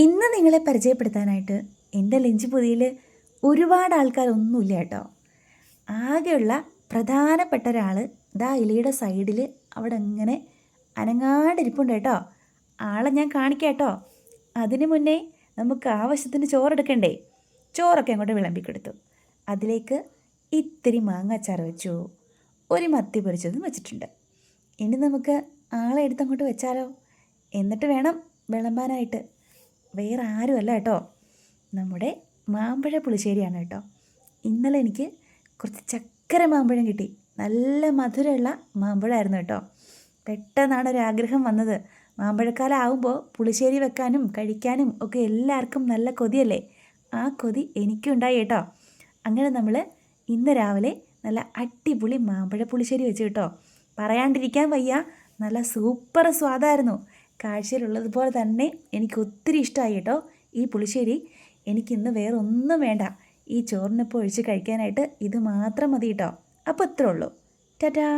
ഇന്ന് നിങ്ങളെ പരിചയപ്പെടുത്താനായിട്ട് എൻ്റെ ലഞ്ച് പൊതിയിൽ ഒരുപാട് ആൾക്കാരൊന്നുമില്ല കേട്ടോ. ആകെയുള്ള പ്രധാനപ്പെട്ട ഒരാൾ ദാ ഇലയുടെ സൈഡിൽ അവിടെ ഇങ്ങനെ അനങ്ങാണ്ടിരിപ്പുണ്ട് കേട്ടോ. ആളെ ഞാൻ കാണിക്കാം കേട്ടോ. അതിന് മുന്നേ നമുക്ക് ആവശ്യത്തിന് ചോറെടുക്കണ്ടേ. ചോറൊക്കെ അങ്ങോട്ട് വിളമ്പിക്കൊടുത്തു. അതിലേക്ക് ഇത്തിരി മാങ്ങാച്ചാറ് വെച്ചു, ഒരു മത്തി പൊരിച്ചതും വെച്ചിട്ടുണ്ട്. ഇനി നമുക്ക് ആളെ എടുത്തങ്ങോട്ട് വെച്ചാലോ. എന്നിട്ട് വേണം വിളമ്പാനായിട്ട്. വേറെ ആരുമല്ല കേട്ടോ, നമ്മുടെ മാമ്പഴ പുളിശ്ശേരിയാണ് കേട്ടോ. ഇന്നലെ എനിക്ക് കുറച്ച് ചക്കര മാമ്പഴം കിട്ടി. നല്ല മധുരമുള്ള മാമ്പഴമായിരുന്നു കേട്ടോ. പെട്ടെന്നാണ് ഒരാഗ്രഹം വന്നത്. മാമ്പഴക്കാലം ആകുമ്പോൾ പുളിശ്ശേരി വെക്കാനും കഴിക്കാനും ഒക്കെ എല്ലാവർക്കും നല്ല കൊതിയല്ലേ. ആ കൊതി എനിക്കും ഉണ്ടായി കേട്ടോ. അങ്ങനെ നമ്മൾ ഇന്ന് രാവിലെ നല്ല അടിപൊളി മാമ്പഴ പുളിശ്ശേരി വെച്ച് കേട്ടോ. പറയാണ്ടിരിക്കാൻ വയ്യ, നല്ല സൂപ്പർ സ്വാദായിരുന്നു. കാഴ്ചയിലുള്ളതുപോലെ തന്നെ എനിക്ക് ഒത്തിരി ഇഷ്ടമായി കേട്ടോ ഈ പുളിശ്ശേരി. എനിക്കിന്ന് വേറെ ഒന്നും വേണ്ട, ഈ ചോറിനൊപ്പം ഒഴിച്ച് കഴിക്കാനായിട്ട് ഇത് മാത്രം മതി കേട്ടോ. അപ്പോൾ ഇത്രേ ഉള്ളൂ. ടാറ്റാ.